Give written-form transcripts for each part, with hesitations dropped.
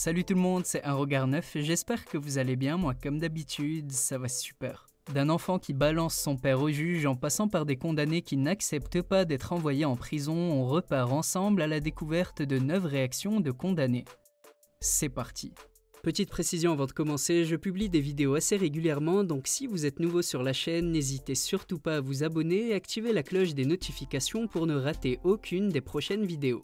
Salut tout le monde, c'est Un Regard Neuf et j'espère que vous allez bien, moi comme d'habitude, ça va super. D'un enfant qui balance son père au juge en passant par des condamnés qui n'acceptent pas d'être envoyés en prison, on repart ensemble à la découverte de 9 réactions de condamnés. C'est parti. Petite précision avant de commencer, je publie des vidéos assez régulièrement, donc si vous êtes nouveau sur la chaîne, n'hésitez surtout pas à vous abonner et activer la cloche des notifications pour ne rater aucune des prochaines vidéos.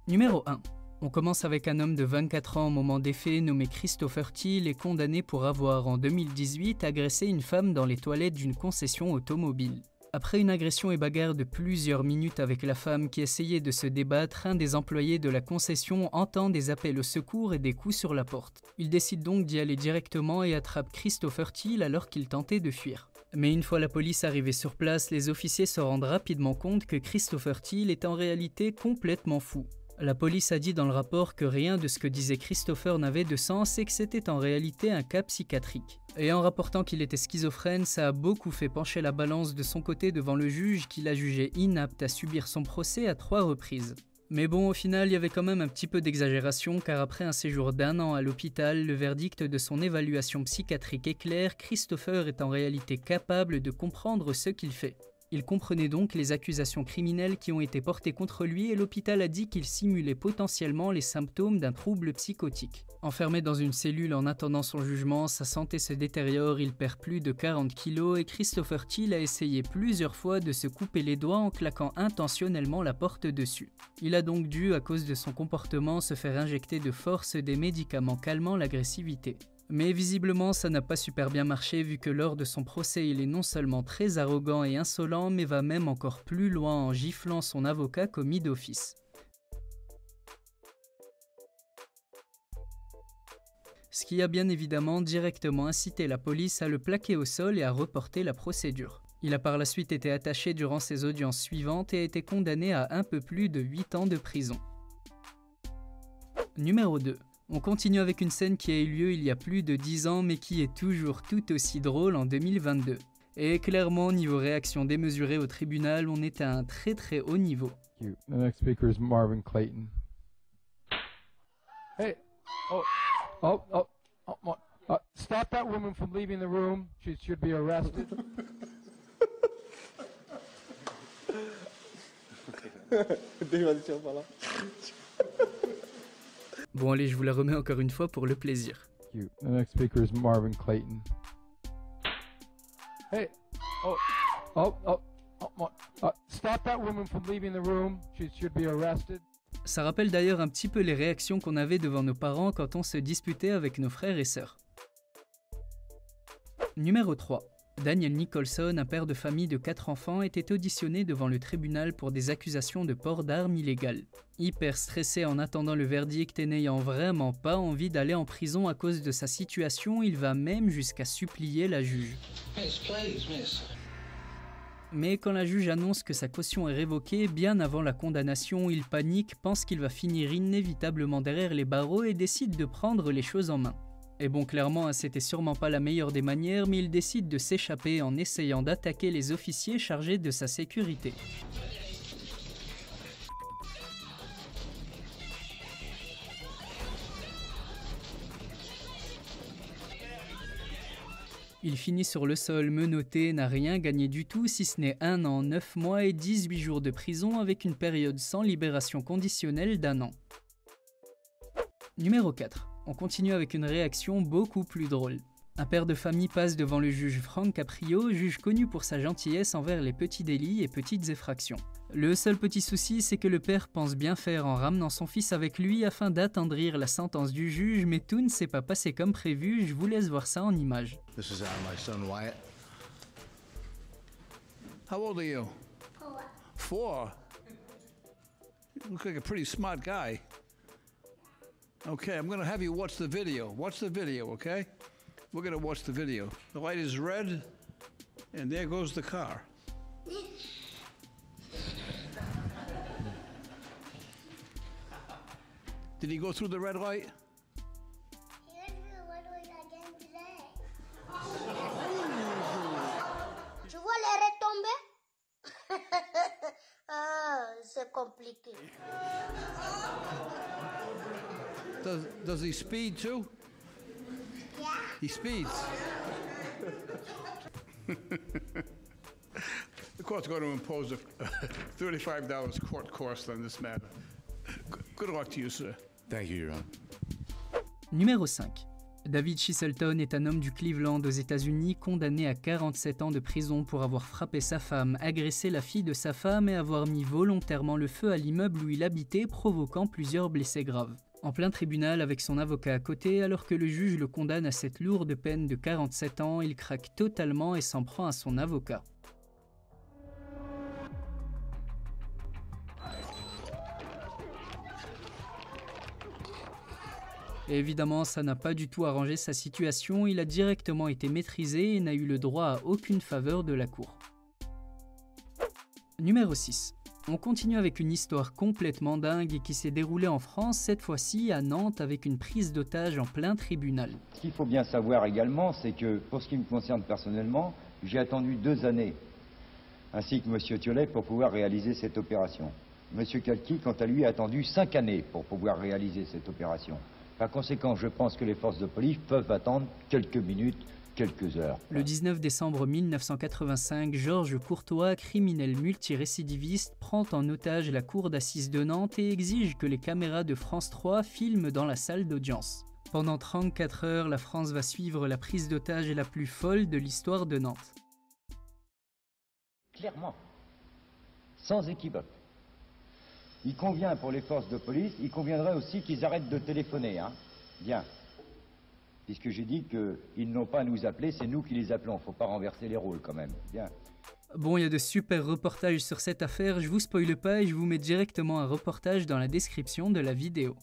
Numéro 1. On commence avec un homme de 24 ans au moment des faits nommé Christopher Thiel est condamné pour avoir en 2018 agressé une femme dans les toilettes d'une concession automobile. Après une agression et bagarre de plusieurs minutes avec la femme qui essayait de se débattre, un des employés de la concession entend des appels au secours et des coups sur la porte. Il décide donc d'y aller directement et attrape Christopher Thiel alors qu'il tentait de fuir. Mais une fois la police arrivée sur place, les officiers se rendent rapidement compte que Christopher Thiel est en réalité complètement fou. La police a dit dans le rapport que rien de ce que disait Christopher n'avait de sens et que c'était en réalité un cas psychiatrique. Et en rapportant qu'il était schizophrène, ça a beaucoup fait pencher la balance de son côté devant le juge qui l'a jugé inapte à subir son procès à 3 reprises. Mais bon, au final, il y avait quand même un petit peu d'exagération car après un séjour d'1 an à l'hôpital, le verdict de son évaluation psychiatrique est clair, Christopher est en réalité capable de comprendre ce qu'il fait. Il comprenait donc les accusations criminelles qui ont été portées contre lui et l'hôpital a dit qu'il simulait potentiellement les symptômes d'un trouble psychotique. Enfermé dans une cellule en attendant son jugement, sa santé se détériore, il perd plus de 40 kilos et Christopher Thiel a essayé plusieurs fois de se couper les doigts en claquant intentionnellement la porte dessus. Il a donc dû, à cause de son comportement, se faire injecter de force des médicaments calmant l'agressivité. Mais visiblement ça n'a pas super bien marché vu que lors de son procès il est non seulement très arrogant et insolent mais va même encore plus loin en giflant son avocat commis d'office. Ce qui a bien évidemment directement incité la police à le plaquer au sol et à reporter la procédure. Il a par la suite été attaché durant ses audiences suivantes et a été condamné à un peu plus de 8 ans de prison. Numéro 2. On continue avec une scène qui a eu lieu il y a plus de 10 ans mais qui est toujours tout aussi drôle en 2022. Et clairement, niveau réaction démesurée au tribunal, on est à un très haut niveau. The next speaker is Marvin Clayton. Hey, stop that woman from leaving the room. She should be arrested. Bon allez, je vous la remets encore une fois pour le plaisir. The next speaker is Marvin Clayton. Hey, stop that woman from leaving the room. She should be arrested. Ça rappelle d'ailleurs un petit peu les réactions qu'on avait devant nos parents quand on se disputait avec nos frères et sœurs. Numéro 3. Daniel Nicholson, un père de famille de 4 enfants, était auditionné devant le tribunal pour des accusations de port d'armes illégales. Hyper stressé en attendant le verdict et n'ayant vraiment pas envie d'aller en prison à cause de sa situation, il va même jusqu'à supplier la juge. Mais quand la juge annonce que sa caution est révoquée, bien avant la condamnation, il panique, pense qu'il va finir inévitablement derrière les barreaux et décide de prendre les choses en main. Et bon, clairement, c'était sûrement pas la meilleure des manières, mais il décide de s'échapper en essayant d'attaquer les officiers chargés de sa sécurité. Il finit sur le sol menotté, n'a rien gagné du tout si ce n'est 1 an, 9 mois et 18 jours de prison avec une période sans libération conditionnelle d'1 an. Numéro 4. On continue avec une réaction beaucoup plus drôle. Un père de famille passe devant le juge Frank Caprio, juge connu pour sa gentillesse envers les petits délits et petites effractions. Le seul petit souci, c'est que le père pense bien faire en ramenant son fils avec lui afin d'attendrir la sentence du juge, mais tout ne s'est pas passé comme prévu, je vous laisse voir ça en images. This is my son Wyatt. How old are you? 4. You look like a pretty smart guy. Okay, I'm going to have you watch the video. Watch the video, okay? We're going to watch the video. The light is red, and there goes the car. Did he go through the red light? He went through the red light again today. Tu vois les retombées? Ah, c'est compliqué. Does he speed too? Yeah. He speeds. The court's going to impose a $35 court cost on this matter. Good luck to you, sir. Thank you, Your Honor. Numéro 5. David Cheselton est un homme du Cleveland aux États-Unis condamné à 47 ans de prison pour avoir frappé sa femme, agressé la fille de sa femme et avoir mis volontairement le feu à l'immeuble où il habitait, provoquant plusieurs blessés graves. En plein tribunal avec son avocat à côté, alors que le juge le condamne à cette lourde peine de 47 ans, il craque totalement et s'en prend à son avocat. Et évidemment, ça n'a pas du tout arrangé sa situation, il a directement été maîtrisé et n'a eu le droit à aucune faveur de la cour. Numéro 6. On continue avec une histoire complètement dingue et qui s'est déroulée en France, cette fois-ci à Nantes avec une prise d'otage en plein tribunal. Ce qu'il faut bien savoir également, c'est que pour ce qui me concerne personnellement, j'ai attendu 2 années, ainsi que M. Thiollet, pour pouvoir réaliser cette opération. M. Kalki, quant à lui, a attendu 5 années pour pouvoir réaliser cette opération. Par conséquent, je pense que les forces de police peuvent attendre quelques minutes, quelques heures. Le 19 décembre 1985, Georges Courtois, criminel multirécidiviste, prend en otage la cour d'assises de Nantes et exige que les caméras de France 3 filment dans la salle d'audience. Pendant 34 heures, la France va suivre la prise d'otage la plus folle de l'histoire de Nantes. Clairement, sans équivoque. Il convient pour les forces de police, il conviendrait aussi qu'ils arrêtent de téléphoner, hein. Bien. Puisque j'ai dit qu'ils n'ont pas à nous appeler, c'est nous qui les appelons. Faut pas renverser les rôles quand même. Bien. Bon, il y a de super reportages sur cette affaire, je vous spoile pas et je vous mets directement un reportage dans la description de la vidéo.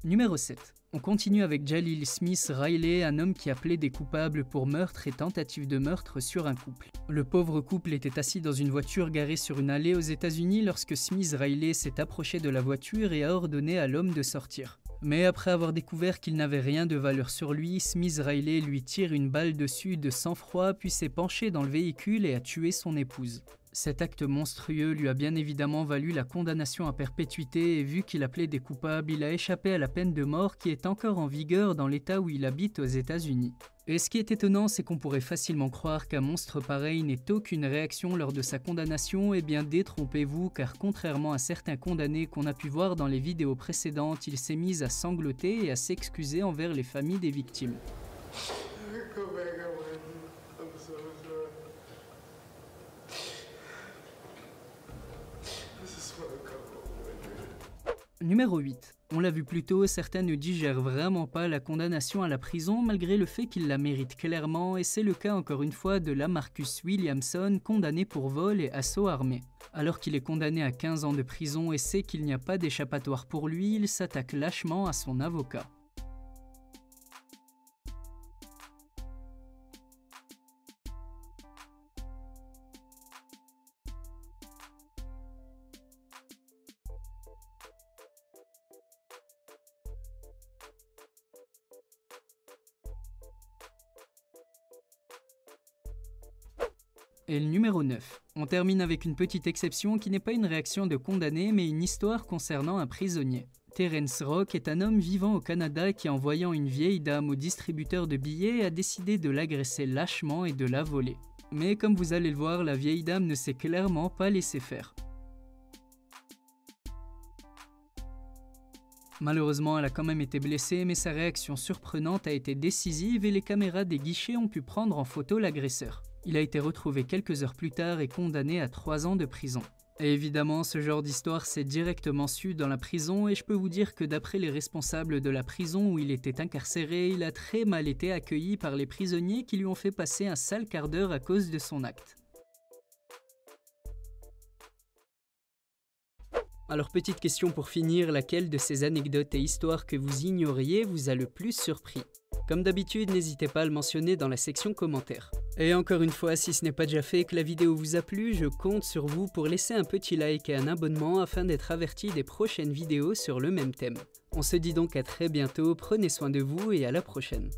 Numéro 7. On continue avec Jalil Smith Riley, un homme qui a plaidé coupable pour meurtre et tentative de meurtre sur un couple. Le pauvre couple était assis dans une voiture garée sur une allée aux États-Unis lorsque Smith Riley s'est approché de la voiture et a ordonné à l'homme de sortir. Mais après avoir découvert qu'il n'avait rien de valeur sur lui, Smith Riley lui tire une balle dessus de sang-froid puis s'est penché dans le véhicule et a tué son épouse. Cet acte monstrueux lui a bien évidemment valu la condamnation à perpétuité et vu qu'il a plaidé coupable, il a échappé à la peine de mort qui est encore en vigueur dans l'état où il habite aux États-Unis. Et ce qui est étonnant, c'est qu'on pourrait facilement croire qu'un monstre pareil n'ait aucune réaction lors de sa condamnation, et bien détrompez-vous car contrairement à certains condamnés qu'on a pu voir dans les vidéos précédentes, il s'est mis à sangloter et à s'excuser envers les familles des victimes. Numéro 8. On l'a vu plus tôt, certains ne digèrent vraiment pas la condamnation à la prison malgré le fait qu'ils la méritent clairement et c'est le cas encore une fois de Lamarcus Williamson condamné pour vol et assaut armé. Alors qu'il est condamné à 15 ans de prison et sait qu'il n'y a pas d'échappatoire pour lui, il s'attaque lâchement à son avocat. Et le numéro 9. On termine avec une petite exception qui n'est pas une réaction de condamné mais une histoire concernant un prisonnier. Terence Rock est un homme vivant au Canada qui en voyant une vieille dame au distributeur de billets a décidé de l'agresser lâchement et de la voler. Mais comme vous allez le voir, la vieille dame ne s'est clairement pas laissée faire. Malheureusement, elle a quand même été blessée mais sa réaction surprenante a été décisive et les caméras des guichets ont pu prendre en photo l'agresseur. Il a été retrouvé quelques heures plus tard et condamné à 3 ans de prison. Et évidemment, ce genre d'histoire s'est directement su dans la prison et je peux vous dire que d'après les responsables de la prison où il était incarcéré, il a très mal été accueilli par les prisonniers qui lui ont fait passer un sale quart d'heure à cause de son acte. Alors petite question pour finir, laquelle de ces anecdotes et histoires que vous ignoriez vous a le plus surpris ? Comme d'habitude, n'hésitez pas à le mentionner dans la section commentaires. Et encore une fois, si ce n'est pas déjà fait et que la vidéo vous a plu, je compte sur vous pour laisser un petit like et un abonnement afin d'être averti des prochaines vidéos sur le même thème. On se dit donc à très bientôt, prenez soin de vous et à la prochaine.